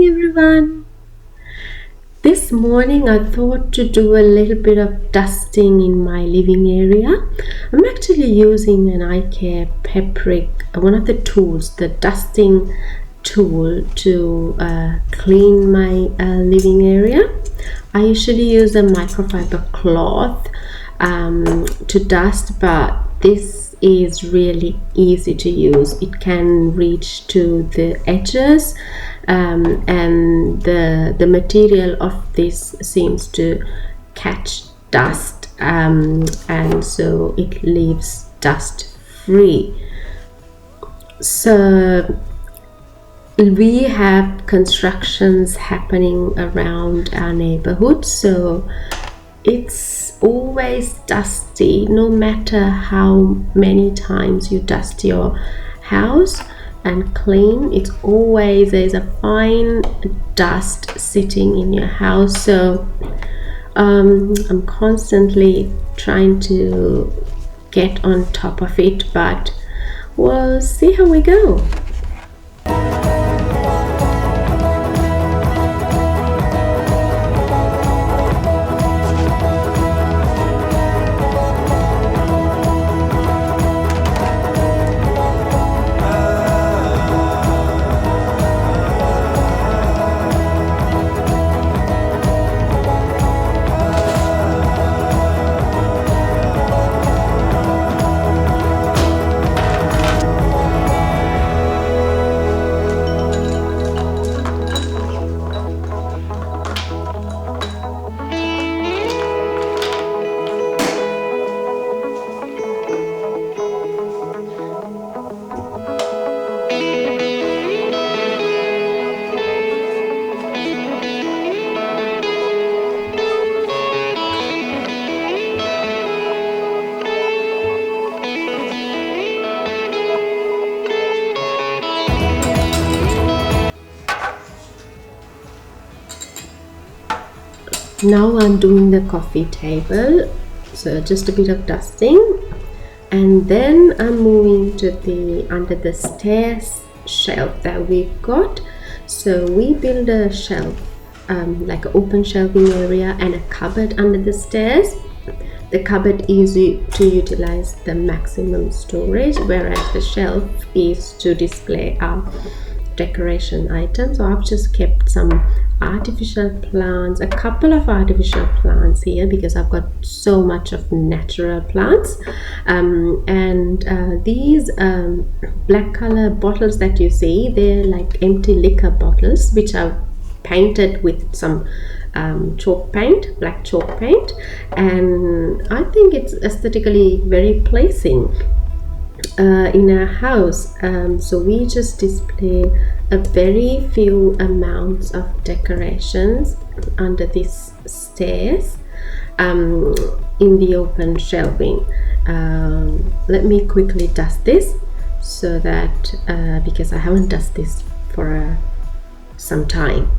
morning, everyone. This morning I thought to do a little bit of dusting in my living area. I'm actually using an iCare Pepric, one of the tools, the dusting tool to clean my living area. I usually use a microfiber cloth to dust, but this is really easy to use. It can reach to the edges, and the material of this seems to catch dust, and so it leaves dust free. So we have constructions happening around our neighborhood, so it's always dusty no matter how many times you dust your house and clean. It's always, there's a fine dust sitting in your house, so I'm constantly trying to get on top of it, but we'll see how we go. Now I'm doing the coffee table, so just a bit of dusting, and then I'm moving to the under the stairs shelf that we've got. So we build a shelf, like an open shelving area and a cupboard under the stairs. The cupboard is to utilize the maximum storage, whereas the shelf is to display our decoration items. So I've just kept some artificial plants, a couple of artificial plants here because I've got so much of natural plants, and these black color bottles that you see, they're like empty liquor bottles which are painted with some chalk paint, black chalk paint, and I think it's aesthetically very pleasing in our house. So we just display a very few amounts of decorations under these stairs, in the open shelving. Let me quickly dust this so that because I haven't dusted this for some time.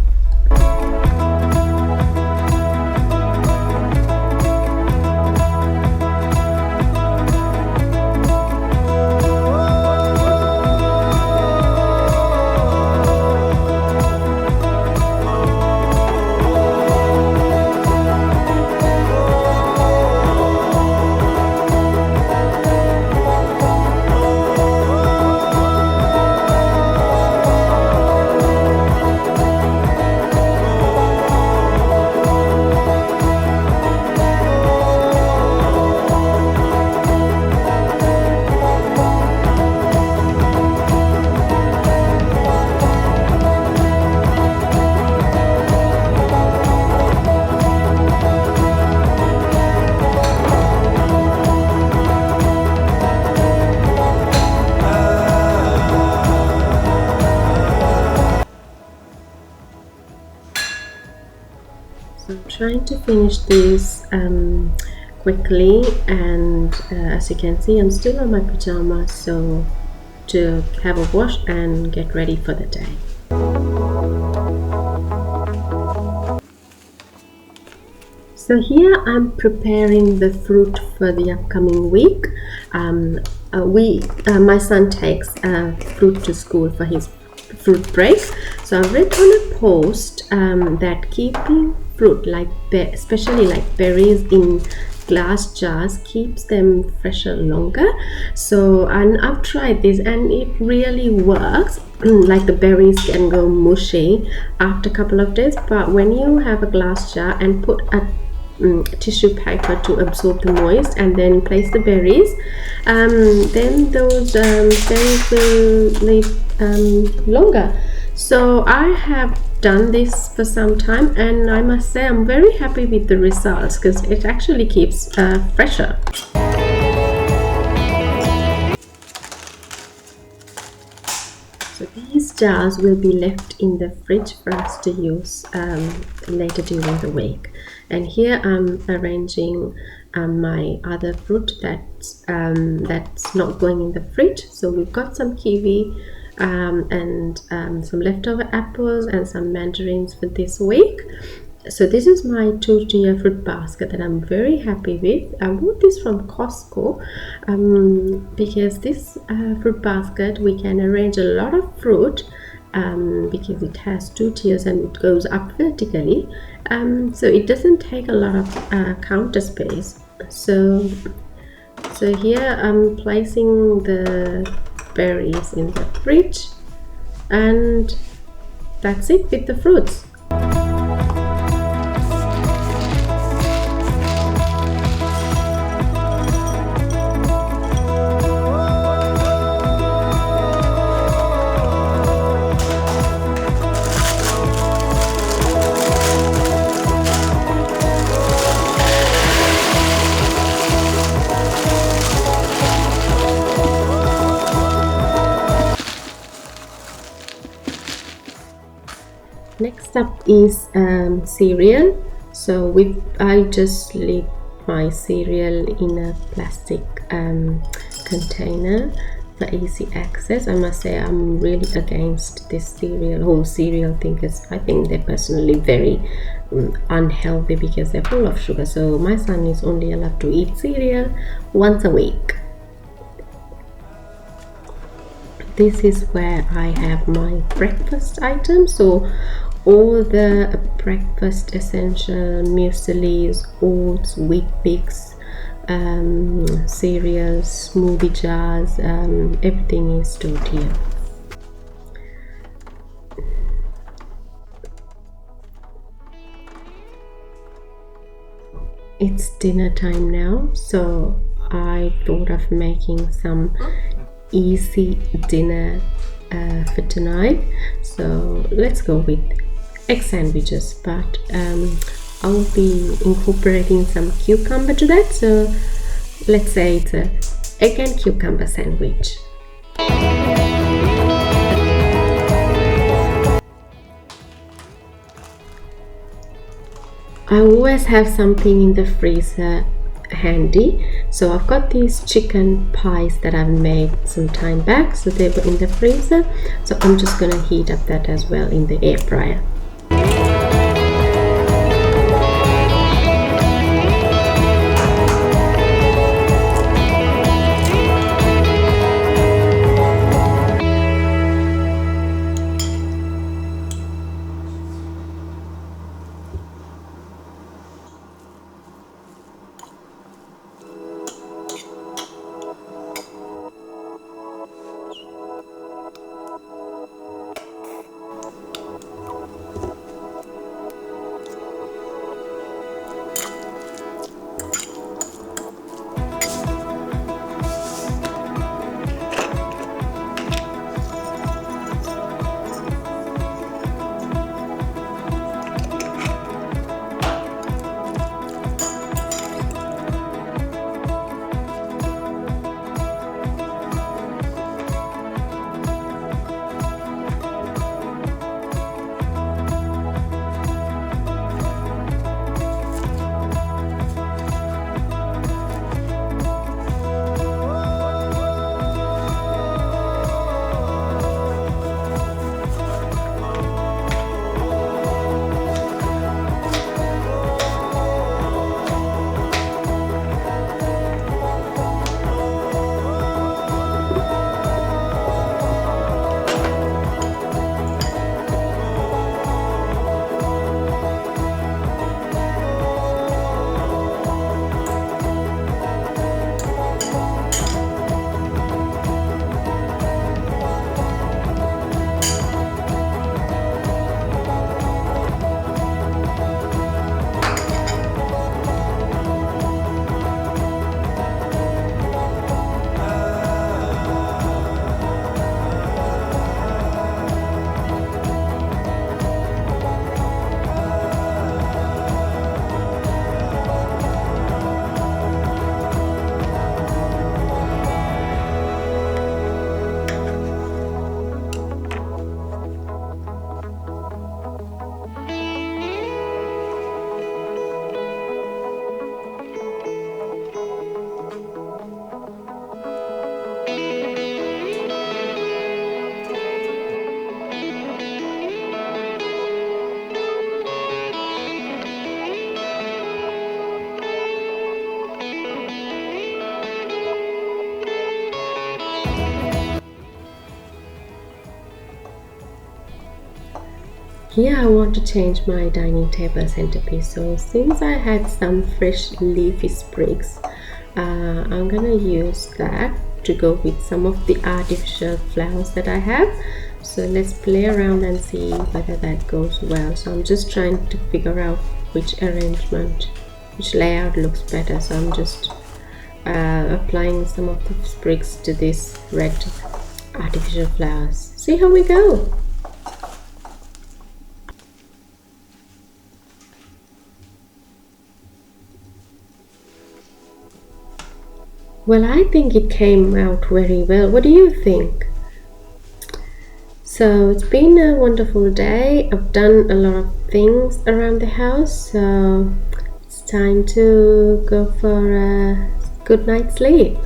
So I'm trying to finish this quickly, and as you can see, I'm still on my pajamas, so to have a wash and get ready for the day. So here I'm preparing the fruit for the upcoming week. My son takes fruit to school for his fruit break. So I read on a post that keeping fruit especially like berries in glass jars keeps them fresher longer. So, and I've tried this and it really works. Like the berries can go mushy after a couple of days, but when you have a glass jar and put a tissue paper to absorb the moist and then place the berries, then those berries will live longer. So I have done this for some time and I must say I'm very happy with the results because it actually keeps fresher. So these jars will be left in the fridge for us to use later during the week. And here I'm arranging my other fruit that's not going in the fridge. So we've got some kiwi and some leftover apples and some mandarins for this week. So this is my 2-tier fruit basket that I'm very happy with. I bought this from Costco because this fruit basket we can arrange a lot of fruit because it has 2 tiers and it goes up vertically, so it doesn't take a lot of counter space. So here I'm placing the berries in the fridge and that's it with the fruits. Next up is cereal. So I just leave my cereal in a plastic container for easy access. I must say I'm really against this whole cereal thing because I think they're personally very unhealthy because they're full of sugar. So my son is only allowed to eat cereal once a week. This is where I have my breakfast items. So all the breakfast essential mueslis, oats, wheat bix, cereals, smoothie jars, everything is stored here. It's dinner time now, so I thought of making some easy dinner for tonight. So let's go with egg sandwiches, but I will be incorporating some cucumber to that, so let's say it's a egg and cucumber sandwich. I always have something in the freezer handy, so I've got these chicken pies that I've made some time back, so they were in the freezer, so I'm just gonna heat up that as well in the air fryer. Here I want to change my dining table centerpiece. So since I had some fresh leafy sprigs, I'm gonna use that to go with some of the artificial flowers that I have. So let's play around and see whether that goes well. So I'm just trying to figure out which arrangement, which layout looks better. So I'm just applying some of the sprigs to these red artificial flowers. See how we go. Well, I think it came out very well. What do you think? So it's been a wonderful day. I've done a lot of things around the house, so it's time to go for a good night's sleep.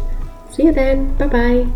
See you then. Bye bye.